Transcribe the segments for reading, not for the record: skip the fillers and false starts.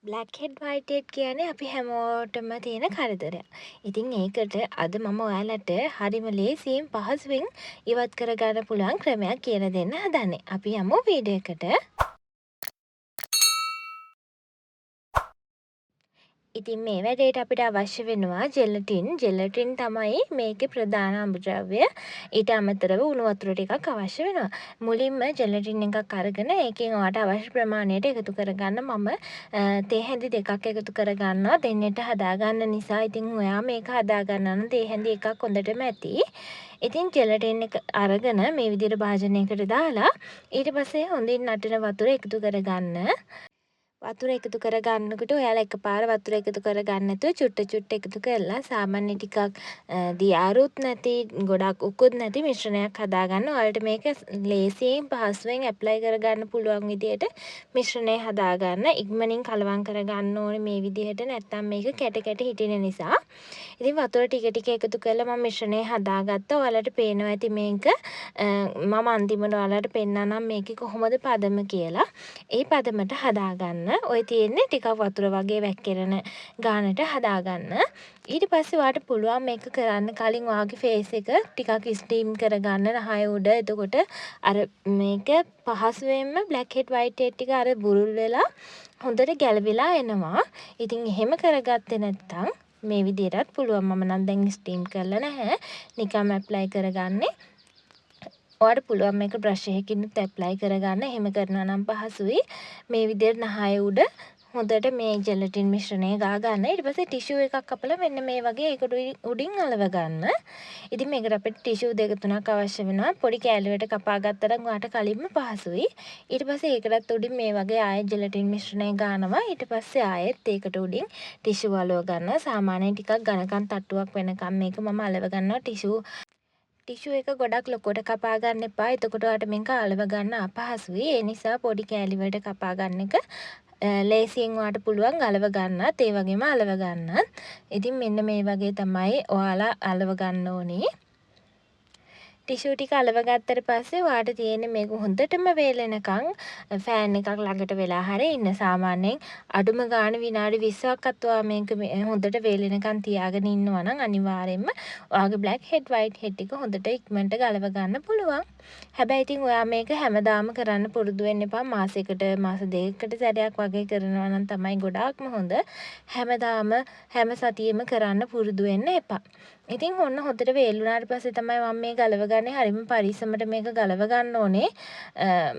Black head white head කියන්නේ අපි හැමෝටම තියෙන කරදරයක්. ඉතින් ඒකට අද මම ඔයාලට හරිම ලේසියෙන් පහසුවෙන් ඉවත් කරගන්න පුළුවන් ක්‍රමයක් කියලා දෙන්න හදන්නේ. අපි යමු වීඩියෝ එකට. ඉතින් මේ වැඩේට අපිට අවශ්‍ය වෙනවා ජෙලටින්. ජෙලටින් තමයි මේකේ ප්‍රධාන අමුද්‍රව්‍ය. ඊට අමතරව උණු වතුර ටිකක් අවශ්‍ය වෙනවා. මුලින්ම ජෙලටින් එකක් අරගෙන ඒකෙන් ඔයාට අවශ්‍ය ප්‍රමාණයට එකතු කරගන්න මම තේ හැඳි දෙකක් එකතු කරගන්නවා දෙන්නෙට හදාගන්න නිසා. ඉතින් ඔයා මේක හදාගන්න නම් තේ හැඳි එකක් හොඳටම ඇති. ඉතින් ජෙලටින් එක අරගෙන මේ විදිහට භාජනයකට දාලා ඊට පස්සේ හොඳින් නටන වතුර එකතු කරගන්න. වතුර එකතු කරගන්නකොට ඔයාලා එකපාර වතුර එකතු කරගන්න නැතුව චුට්ට එකතු කරලා සාමාන්‍ය ටිකක් දියාරුත් නැති ගොඩක් උකුත් නැති මිශ්‍රණයක් හදාගන්න. ඔයාලට මේක ලේසියෙන් පහසුවෙන් ඇප්ලයි කරගන්න පුළුවන් විදියට මිශ්‍රණය හදාගන්න. ඉක්මනින් කලවම් කරගන්න ඕනේ මේ විදිහට නැත්නම් මේක කැට කැට හිටින නිසා. ඉතින් වතුර ටික ටික එකතු කරලා මම මිශ්‍රණය හදාගත්තා. ඔයාලට පේනවා ඇති මේක මම අන්තිමට ඔයාලට පෙන්නන්නම් මේකේ කොහොමද පදම කියලා. ඒ පදමට හදාගන්න. ඔය තියෙන්නේ ටිකක් වතුර වගේ වැක්කිරෙන ගානට හදාගන්න. ඊට පස්සේ ඔයාට පුළුවන් මේක කරන්න කලින් ඔයාගේ ෆේස් එක ටිකක් ස්ටීම් කරගන්න නහය උඩ. එතකොට අර මේක පහසුවෙන්ම බ්ලැක් හෙඩ් වයිට් හෙඩ් ටික අර බුරුල් වෙලා හොඳට ගැලවිලා එනවා. ඉතින් එහෙම කරගත්තේ නැත්නම් මේ විදිහටත් පුළුවන්. මම නම් දැන් ස්ටීම් කරලා නැහැ. නිකම්ම ඇප්ලයි කරගන්නේ. ඔයාලට පුළුවන් මේක බ්‍රෂ් එකකිනුත් ඇප්ලයි කරගන්න. එහෙම කරනවා නම් පහසුයි. මේ විදිහට නහය උඩ හොඳට මේ ජෙලටින් මිශ්‍රණය ගා ගන්න. ඊට පස්සේ ටිෂු එකක් කපලා මෙන්න මේ වගේ ඒකට උඩින් අලව ගන්න. ඉතින් මේකට අපිට ටිෂු දෙක තුනක් අවශ්‍ය වෙනවා. පොඩි කෑලියකට කපා ගත්තා නම් ඔයාට කලින්ම පහසුයි. ඊට පස්සේ ඒකටත් උඩින් මේ වගේ ආයෙත් ජෙලටින් මිශ්‍රණය ගානවා. ඊට පස්සේ ආයෙත් ඒකට උඩින් ටිෂු අලව ගන්නවා. සාමාන්‍යයෙන් ටිකක් ඝනකම් තට්ටුවක් වෙනකම් මේක මම අලව ගන්නවා. ටිෂු එක ගොඩක් ලොකුවට කපා ගන්න එපා. එතකොට ඔයාලට මේක අලව ගන්න අපහසුයි. ඒ නිසා පොඩි කෑලි වලට කපා ගන්න එක ලේසියෙන් ඔයාට පුළුවන් අලව ගන්නත් ඒ වගේම අලව ගන්නත්. ඉතින් මෙන්න මේ වගේ තමයි ඔයාලා අලව ගන්න ඕනේ. ටිෂු ටික අලව ගත්තට පස්සේ ඔයාට තියෙන්නේ මේක හොඳටම වේලෙනකන් ෆෑන් එකක් ළඟට වෙලා හරි ඉන්න. සාමාන්‍යයෙන් අඩුම ගානේ විනාඩි 20ක්වත් ඔයා මේක හොඳට වේලෙනකන් තියාගෙන ඉන්නවා නම් අනිවාර්යයෙන්ම ඔයාගේ බ්ලැක් හෙඩ් වයිට් හෙඩ් ටික හොඳට ඉක්මනට ගලව ගන්න පුළුවන්. හැබැයි ඉතින් ඔයා මේක හැමදාම කරන්න පුරුදු වෙන්න එපා. මාසෙකට මාස දෙකකට සැරයක් වගේ කරනවා නම් තමයි ගොඩාක්ම හොඳ. හැමදාම හැම සතියෙම කරන්න පුරුදු වෙන්න එපා. ඉතින් ඔන්න හොඳට වේලුණාට පස්සේ තමයි මම මේ ගලව ගන්නේ. හරිම පරිස්සමට මේක ගලව ගන්න ඕනේ.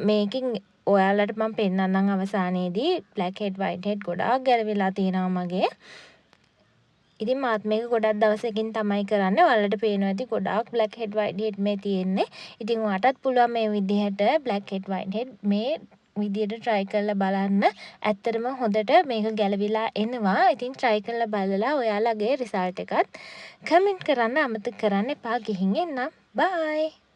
මේකෙන් ඔයාලට මම පෙන්නන්නම් අවසානයේදී බ්ලැක් හෙඩ් වයිට් හෙඩ් ගොඩාක් ගැලවිලා තියෙනවා මගේ. ඉතින් මාත් මේක ගොඩක් දවසකින් තමයි කරන්නේ. ඔයාලට පේනවා ඇති ගොඩාක් බ්ලැක් හෙඩ් වයිට් හෙඩ් මේ තියෙන්නේ. ඉතින් ඔයාටත් පුළුවන් මේ විදිහට බ්ලැක් හෙඩ් වයිට් හෙඩ් මේ විදියට try කරලා බලන්න. ඇත්තටම හොඳට මේක ගැලවිලා එනවා. ඉතින් try කරලා බලලා ඔයාලගේ result එකත් comment කරන්න අමතක කරන්න එපා. ගිහින් එන්න. bye.